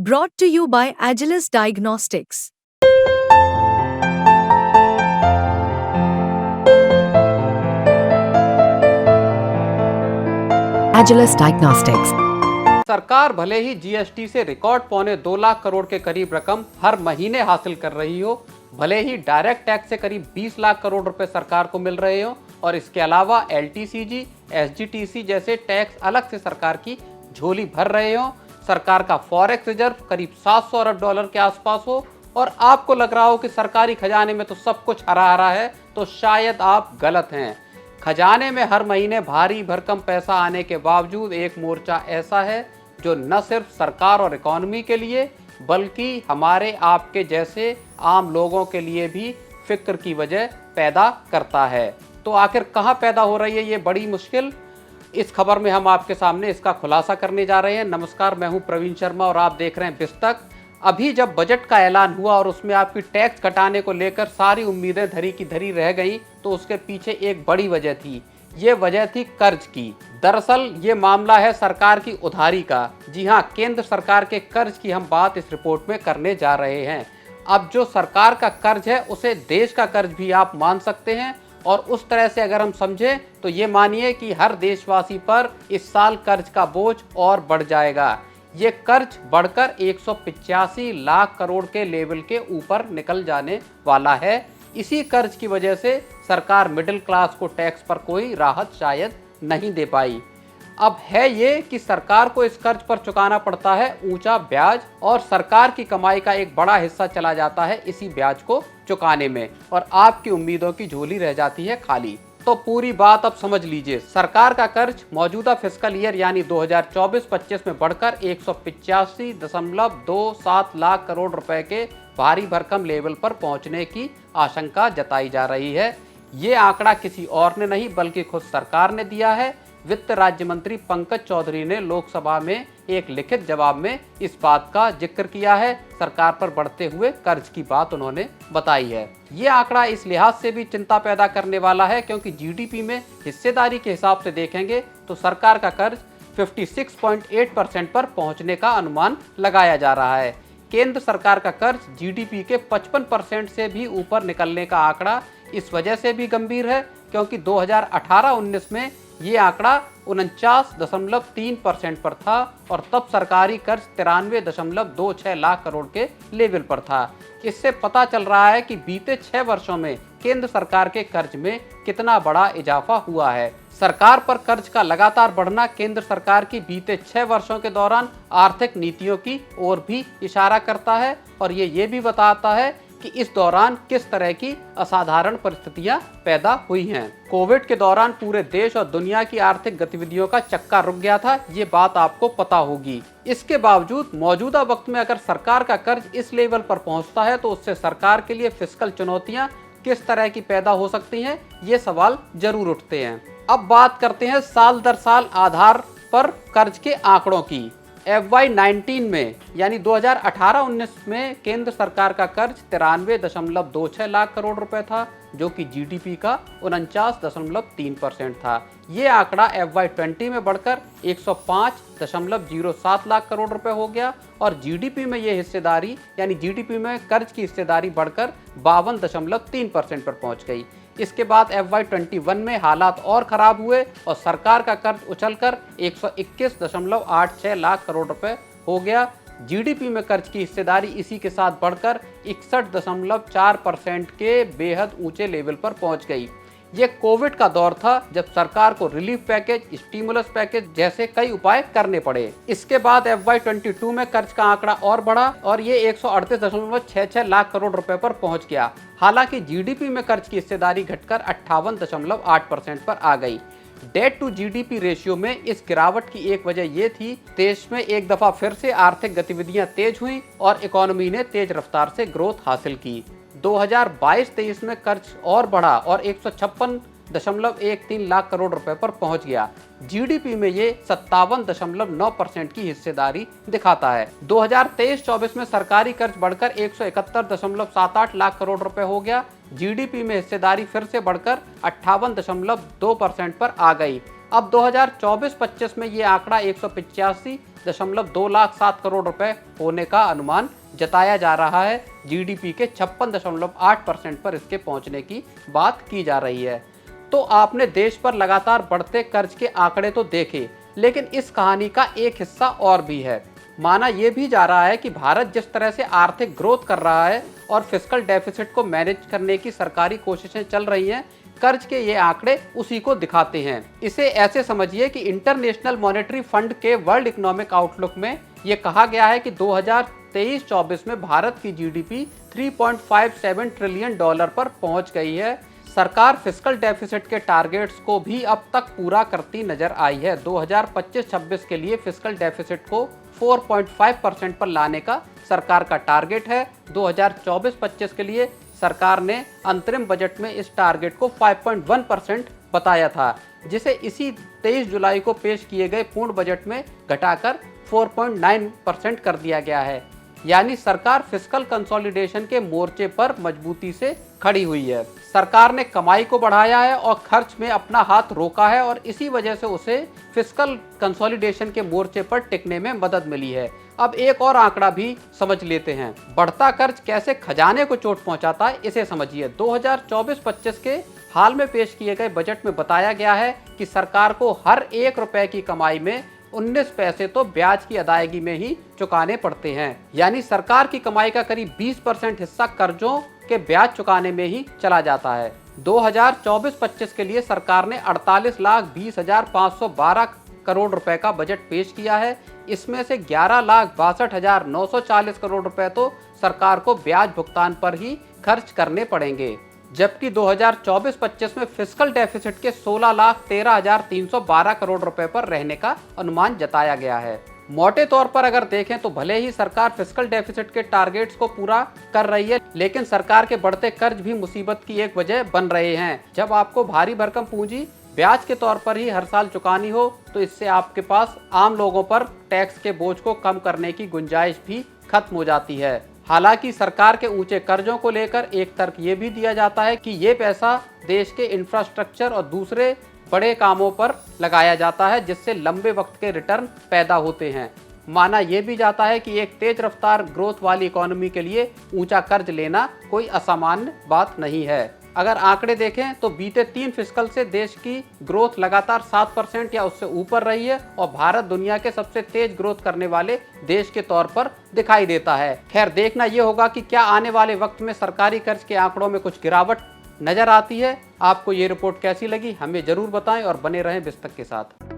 Brought to you by Agilus Diagnostics. Agilus Diagnostics. सरकार भले ही GST से रिकॉर्ड 2.25 करोड़ के करीब रकम हर महीने हासिल कर रही हो, भले ही डायरेक्ट टैक्स से करीब 20 लाख करोड़ रुपए सरकार को मिल रहे हो और इसके अलावा एलटीसीजी, एसजीटीसी जैसे टैक्स अलग से सरकार की झोली भर रहे हो, सरकार का फॉरेक्स रिजर्व करीब 700 अरब डॉलर के आसपास हो और आपको लग रहा हो कि सरकारी खजाने में तो सब कुछ हरा हरा है, तो शायद आप गलत हैं। खजाने में हर महीने भारी भरकम पैसा आने के बावजूद एक मोर्चा ऐसा है जो न सिर्फ सरकार और इकोनॉमी के लिए बल्कि हमारे आपके जैसे आम लोगों के लिए भी फिक्र की वजह पैदा करता है। तो आखिर कहाँ पैदा हो रही है ये बड़ी मुश्किल? इस खबर में हम आपके सामने इसका खुलासा करने जा रहे हैं। नमस्कार, मैं हूं प्रवीण शर्मा और आप देख रहे हैं बिस्तक। अभी जब बजट का ऐलान हुआ और उसमें आपकी टैक्स घटाने को लेकर सारी उम्मीदें धरी की धरी रह गई, तो उसके पीछे एक बड़ी वजह थी। ये वजह थी कर्ज की। दरअसल ये मामला है सरकार की उधारी का। जी हाँ, केंद्र सरकार के कर्ज की हम बात इस रिपोर्ट में करने जा रहे हैं। अब जो सरकार का कर्ज है उसे देश का कर्ज भी आप मान सकते हैं और उस तरह से अगर हम समझें तो ये मानिए कि हर देशवासी पर इस साल कर्ज का बोझ और बढ़ जाएगा। ये कर्ज बढ़कर 185 लाख करोड़ के लेवल के ऊपर निकल जाने वाला है। इसी कर्ज की वजह से सरकार मिडिल क्लास को टैक्स पर कोई राहत शायद नहीं दे पाई। अब है ये कि सरकार को इस कर्ज पर चुकाना पड़ता है ऊंचा ब्याज और सरकार की कमाई का एक बड़ा हिस्सा चला जाता है इसी ब्याज को चुकाने में और आपकी उम्मीदों की झोली रह जाती है खाली। तो पूरी बात अब समझ लीजिए। सरकार का कर्ज मौजूदा फिस्कल ईयर यानी 2024-25 में बढ़कर 185.27 लाख करोड़ रुपए के भारी भरकम लेवल पर पहुंचने की आशंका जताई जा रही है। ये आंकड़ा किसी और ने नहीं बल्कि खुद सरकार ने दिया है। वित्त राज्य मंत्री पंकज चौधरी ने लोकसभा में एक लिखित जवाब में इस बात का जिक्र किया है। सरकार पर बढ़ते हुए कर्ज की बात उन्होंने बताई है। ये आंकड़ा इस लिहाज से भी चिंता पैदा करने वाला है क्योंकि जीडीपी में हिस्सेदारी के हिसाब से देखेंगे तो सरकार का कर्ज 56.8% पर पहुंचने का अनुमान लगाया जा रहा है। केंद्र सरकार का कर्ज जीडीपी के 55% से भी ऊपर निकलने का आंकड़ा इस वजह से भी गंभीर है क्योंकि 2018-19 में ये आंकड़ा 49.3% पर था और तब सरकारी कर्ज 93.26 लाख करोड़ के लेवल पर था। इससे पता चल रहा है कि बीते 6 वर्षों में केंद्र सरकार के कर्ज में कितना बड़ा इजाफा हुआ है। सरकार पर कर्ज का लगातार बढ़ना केंद्र सरकार की बीते 6 वर्षों के दौरान आर्थिक नीतियों की ओर भी इशारा करता है और ये भी बताता है कि इस दौरान किस तरह की असाधारण परिस्थितियां पैदा हुई हैं। कोविड के दौरान पूरे देश और दुनिया की आर्थिक गतिविधियों का चक्का रुक गया था, ये बात आपको पता होगी। इसके बावजूद मौजूदा वक्त में अगर सरकार का कर्ज इस लेवल पर पहुंचता है तो उससे सरकार के लिए फिस्कल चुनौतियां किस तरह की पैदा हो सकती हैं, ये सवाल जरूर उठते हैं। अब बात करते हैं साल दर साल आधार पर कर्ज के आंकड़ों की। FY19 में यानी 2018-19 में केंद्र सरकार का कर्ज 93.26 लाख करोड़ रुपए था जो कि जीडीपी का 49.3% था। ये आंकड़ा FY20 में बढ़कर 105.07 लाख करोड़ रुपए हो गया और जीडीपी में ये हिस्सेदारी यानी जीडीपी में कर्ज की हिस्सेदारी बढ़कर 52.3% पर पहुंच गई। इसके बाद FY21 में हालात और खराब हुए और सरकार का कर्ज उछलकर 121.86 लाख करोड़ रुपए हो गया। जीडीपी में कर्ज की हिस्सेदारी इसी के साथ बढ़कर 61.4% के बेहद ऊंचे लेवल पर पहुंच गई। ये कोविड का दौर था जब सरकार को रिलीफ पैकेज, स्टिमुलस पैकेज जैसे कई उपाय करने पड़े। इसके बाद FY22 में कर्ज का आंकड़ा और बढ़ा और ये 138.66 लाख करोड़ रुपए पर पहुंच गया। हालांकि जीडीपी में कर्ज की हिस्सेदारी घटकर 58.8% पर आ गई। डेट टू जीडीपी रेशियो में इस गिरावट की एक वजह यह थी, देश में एक दफा फिर से आर्थिक गतिविधियां तेज हुई और इकोनॉमी ने तेज रफ्तार से ग्रोथ हासिल की। 2022-23 में कर्ज और बढ़ा और 156.13 लाख करोड़ रुपए पर पहुंच गया। जीडीपी में ये 57.9% की हिस्सेदारी दिखाता है। 2023-24 में सरकारी कर्ज बढ़कर 171.78 लाख करोड़ रुपए हो गया। जीडीपी में हिस्सेदारी फिर से बढ़कर 58.2% पर आ गई। अब 2024-25 में ये आंकड़ा 185.2 लाख 7 करोड़ रुपए होने का अनुमान जताया जा रहा है। जीडीपी के 56.8% पर इसके पहुंचने की बात की जा रही है। तो आपने देश पर लगातार बढ़ते कर्ज के आंकड़े तो देखे, लेकिन इस कहानी का एक हिस्सा और भी है। माना यह भी जा रहा है कि भारत जिस तरह से आर्थिक ग्रोथ कर रहा है और फिस्कल डेफिसिट को मैनेज करने की सरकारी कोशिशें चल रही हैं, कर्ज के ये आंकड़े उसी को दिखाते हैं। इसे ऐसे समझिए कि इंटरनेशनल मॉनेटरी फंड के वर्ल्ड इकोनॉमिक आउटलुक में ये कहा गया है कि 2023-24 में भारत की जीडीपी 3.57 ट्रिलियन डॉलर पर पहुंच गई है। सरकार फिस्कल डेफिसिट के टारगेट्स को भी अब तक पूरा करती नजर आई है। 2025-26 के लिए फिस्कल डेफिसिट को 4.5% पर लाने का सरकार का टारगेट है। 2024-25 के लिए सरकार ने अंतरिम बजट में इस टारगेट को 5.1% बताया था, जिसे इसी 23 जुलाई को पेश किए गए पूर्ण बजट में घटाकर 4.9% कर दिया गया है। यानी सरकार फिस्कल कंसोलिडेशन के मोर्चे पर मजबूती से खड़ी हुई है। सरकार ने कमाई को बढ़ाया है और खर्च में अपना हाथ रोका है और इसी वजह से उसे फिस्कल कंसोलिडेशन के मोर्चे पर टिकने में मदद मिली है। अब एक और आंकड़ा भी समझ लेते हैं। बढ़ता कर्ज कैसे खजाने को चोट पहुंचाता है, इसे समझिए। 2024-25 के हाल में पेश किए गए बजट में बताया गया है कि सरकार को हर 1 रुपए की कमाई में 19 पैसे तो ब्याज की अदायगी में ही चुकाने पड़ते हैं। यानी सरकार की कमाई का करीब 20% हिस्सा कर्जों के ब्याज चुकाने में ही चला जाता है। 2024-25 के लिए सरकार ने 48,20,512 करोड़ रुपए का बजट पेश किया है। इसमें से 11,62,940 करोड़ रुपए तो सरकार को ब्याज भुगतान पर ही खर्च करने पड़ेंगे, जबकि 2024-25 में फिस्कल डेफिसिट के 16,13,312 करोड़ रुपए पर रहने का अनुमान जताया गया है। मोटे तौर पर अगर देखें तो भले ही सरकार फिस्कल डेफिसिट के टारगेट्स को पूरा कर रही है, लेकिन सरकार के बढ़ते कर्ज भी मुसीबत की एक वजह बन रहे हैं। जब आपको भारी भरकम पूंजी ब्याज के तौर पर ही हर साल चुकानी हो, तो इससे आपके पास आम लोगों पर टैक्स के बोझ को कम करने की गुंजाइश भी खत्म हो जाती है। हालांकि सरकार के ऊंचे कर्जों को लेकर एक तर्क ये भी दिया जाता है कि ये पैसा देश के इंफ्रास्ट्रक्चर और दूसरे बड़े कामों पर लगाया जाता है, जिससे लंबे वक्त के रिटर्न पैदा होते हैं। माना यह भी जाता है कि एक तेज रफ्तार ग्रोथ वाली इकोनॉमी के लिए ऊंचा कर्ज लेना कोई असामान्य बात नहीं है। अगर आंकड़े देखें तो बीते 3 फिस्कल से देश की ग्रोथ लगातार 7% या उससे ऊपर रही है और भारत दुनिया के सबसे तेज ग्रोथ करने वाले देश के तौर पर दिखाई देता है। खैर, देखना यह होगा कि क्या आने वाले वक्त में सरकारी कर्ज के आंकड़ों में कुछ गिरावट नजर आती है। आपको ये रिपोर्ट कैसी लगी, हमें जरूर बताएं और बने रहें बिस्तक के साथ।